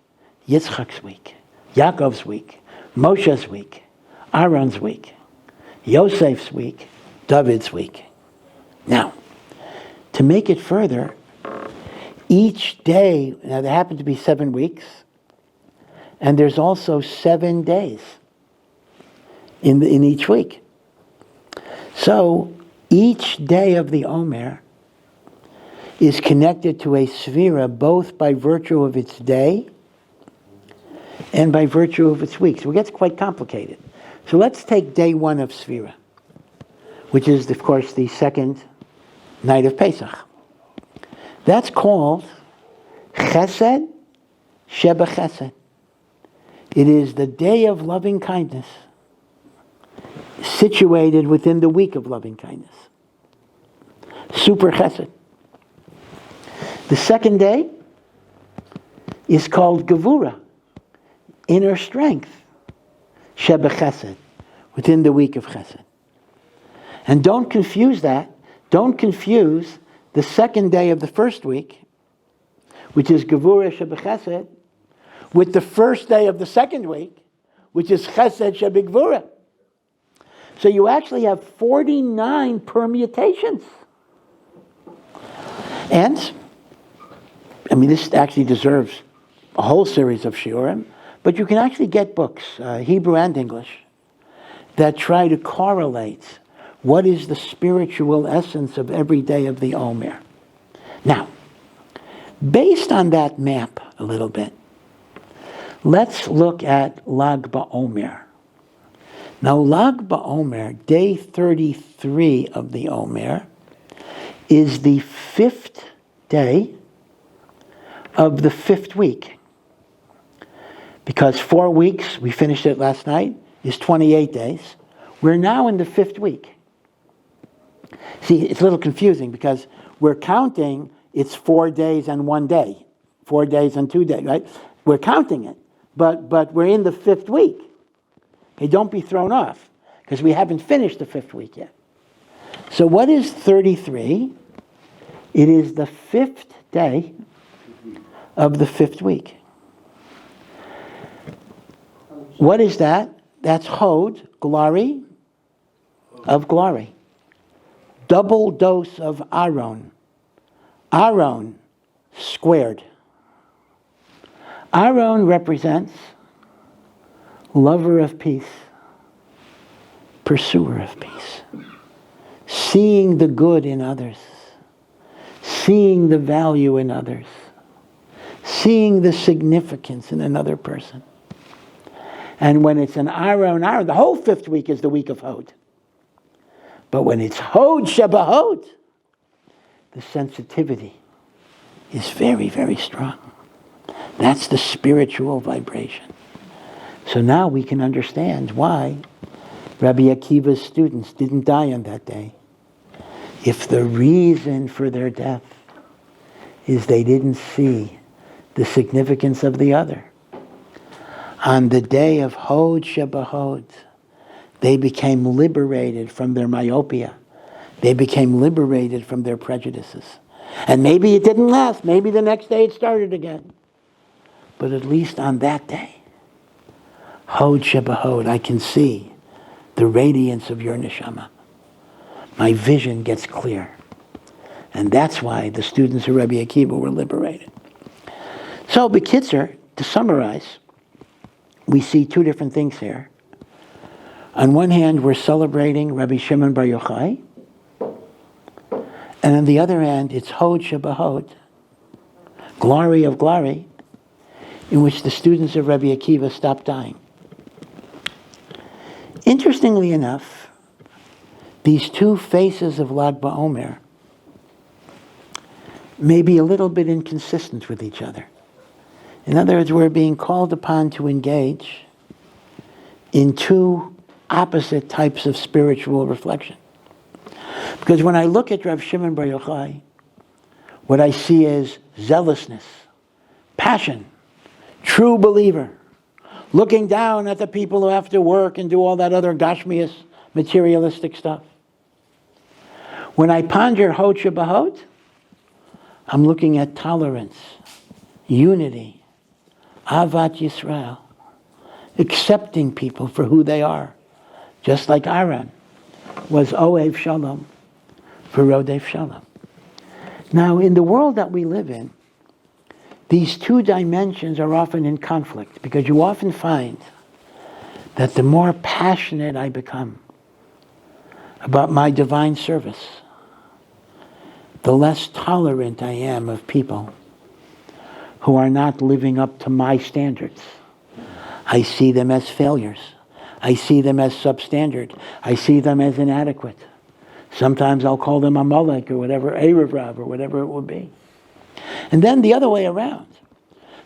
Yitzchak's week, Yaakov's week, Moshe's week, Aaron's week, Yosef's week, David's week. Now, to make it further, each day, now there happen to be 7 weeks, and there's also 7 days in each week. So each day of the Omer is connected to a sphera both by virtue of its day and by virtue of its week. So it gets quite complicated. So let's take day 1 of sphera, which is, of course, the second night of Pesach. That's called Chesed Sheba Chesed. It is the day of loving kindness situated within the week of loving kindness. Super Chesed. The second day is called Gevura, inner strength. Sheba Chesed, within the week of Chesed. And don't confuse that. Don't confuse the second day of the first week, which is Gevura Sheba Chesed, with the first day of the second week, which is Chesed Sheba Gevura. So you actually have 49 permutations. And, this actually deserves a whole series of shiurim, but you can actually get books, Hebrew and English, that try to correlate what is the spiritual essence of every day of the Omer. Now, based on that map a little bit, let's look at Lag BaOmer. Now, Lag BaOmer, day 33 of the Omer, is the 5th day of the 5th week. Because 4 weeks, we finished it last night, is 28 days. We're now in the 5th week. See, it's a little confusing because we're counting it's 4 days and 1 day. 4 days and 2 days, right? We're counting it. But we're in the 5th week. Okay, don't be thrown off because we haven't finished the 5th week yet. So what is 33? It is the 5th day of the 5th week. What is that? That's Hod, glory of glory. Double dose of Aaron. Aaron squared. Aaron represents lover of peace, pursuer of peace, seeing the good in others, seeing the value in others, seeing the significance in another person. And when it's an Aaron, the whole 5th week is the week of Hod. But when it's Hod Sheba Hod, the sensitivity is very, very strong. That's the spiritual vibration. So now we can understand why Rabbi Akiva's students didn't die on that day. If the reason for their death is they didn't see the significance of the other. On the day of Hod Sheba Hod, they became liberated from their myopia. They became liberated from their prejudices. And maybe it didn't last. Maybe the next day it started again. But at least on that day, Hod Sheba Hod, I can see the radiance of your neshama. My vision gets clear. And that's why the students of Rabbi Akiva were liberated. So, B'kitzur, to summarize, we see 2 different things here. On one hand, we're celebrating Rabbi Shimon bar Yochai. And on the other hand, it's Hod Sheba Hod, glory of glory, in which the students of Rabbi Akiva stopped dying. Interestingly enough, these 2 faces of Lag BaOmer may be a little bit inconsistent with each other. In other words, we're being called upon to engage in 2 opposite types of spiritual reflection. Because when I look at Rav Shimon bar Yochai, what I see is zealousness, passion, true believer, looking down at the people who have to work and do all that other gashmias, materialistic stuff. When I ponder Hod Sheba Hod, I'm looking at tolerance, unity, Avat Yisrael, accepting people for who they are, just like Aaron was Ohev Shalom for Rodef Shalom. Now, in the world that we live in, these 2 dimensions are often in conflict because you often find that the more passionate I become about my divine service, the less tolerant I am of people who are not living up to my standards. I see them as failures. I see them as substandard. I see them as inadequate. Sometimes I'll call them a Amalek or whatever, Erev Rav or whatever it will be. And then the other way around.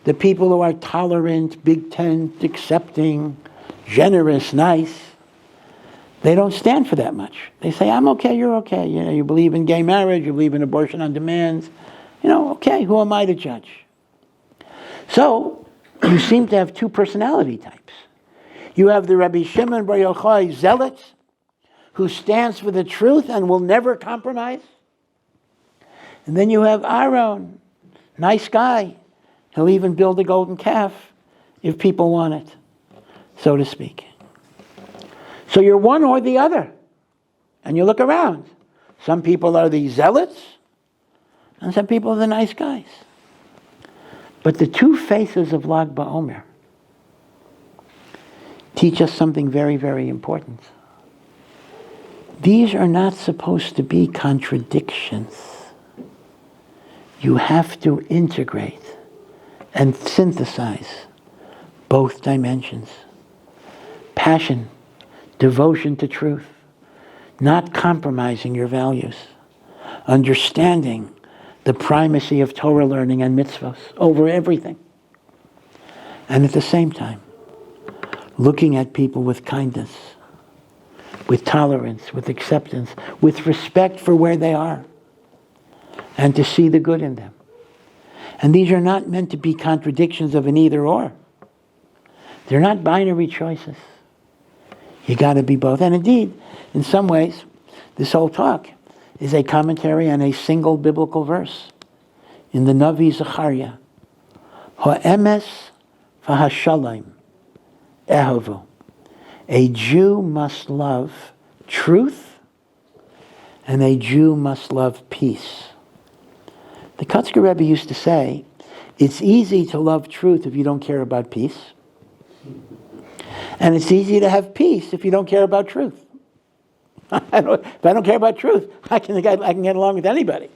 the people who are tolerant, big tent, accepting, generous, nice, they don't stand for that much. They say, I'm okay, you're okay. You believe in gay marriage, you believe in abortion on demand. Okay, who am I to judge? So, you seem to have two personality types. You have the Rabbi Shimon bar Yochai zealot, who stands for the truth and will never compromise. And then you have Aaron, nice guy. He'll even build a golden calf if people want it, so to speak. So you're one or the other. And you look around. Some people are the zealots, and some people are the nice guys. But the two faces of Lag BaOmer teach us something very, very important. These are not supposed to be contradictions. You have to integrate and synthesize both dimensions. Passion, devotion to truth, not compromising your values, understanding the primacy of Torah learning and mitzvahs over everything. And at the same time, looking at people with kindness, with tolerance, with acceptance, with respect for where they are, and to see the good in them. And these are not meant to be contradictions of an either or. They're not binary choices. You got to be both. And indeed, in some ways, this whole talk is a commentary on a single biblical verse in the Navi Zechariah. Ha'emes v'hashalom ehovu. A Jew must love truth, and a Jew must love peace. The Kotzker Rebbe used to say, it's easy to love truth if you don't care about peace. And it's easy to have peace if you don't care about truth. If I don't care about truth, I can get along with anybody.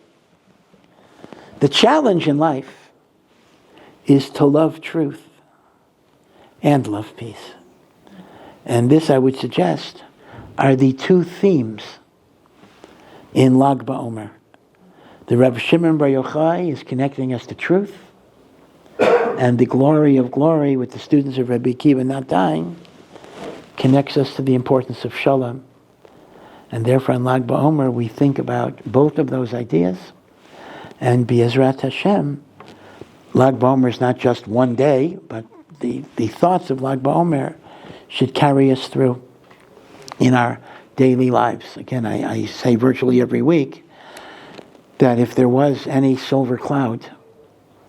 The challenge in life is to love truth and love peace. And this, I would suggest, are the two themes in Lag BaOmer. The Rabbi Shimon bar Yochai is connecting us to truth, and the glory of glory with the students of Rabbi Akiva not dying connects us to the importance of Shalom. And therefore, in Lag BaOmer, we think about both of those ideas. And Be'ezrat Hashem, Lag BaOmer is not just one day, but the thoughts of Lag BaOmer should carry us through in our daily lives. Again, I say virtually every week that if there was any silver cloud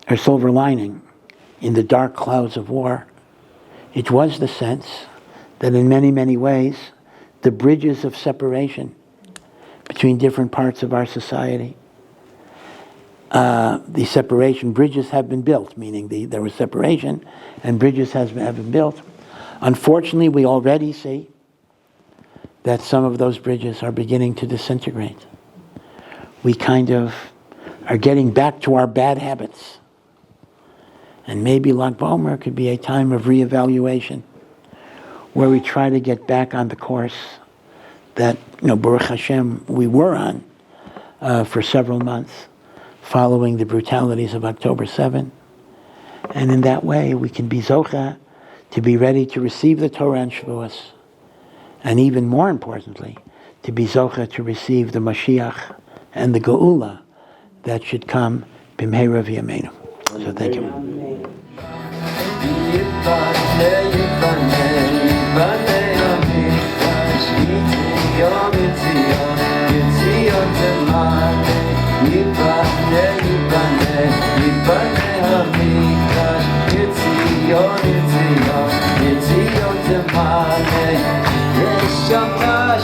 or silver lining in the dark clouds of war, it was the sense that in many, many ways, the bridges of separation between different parts of our society, the separation bridges have been built, meaning there was separation and bridges have been built. Unfortunately, we already see that some of those bridges are beginning to disintegrate. We kind of are getting back to our bad habits. And maybe Lag BaOmer could be a time of reevaluation where we try to get back on the course that, Baruch Hashem, we were on for several months following the brutalities of October 7. And in that way, we can be Zocha to be ready to receive the Torah and Shavuos. And even more importantly, to be Zocha to receive the Mashiach and the Geula that should come b'mheira v'yameinu. So thank you.
Neshama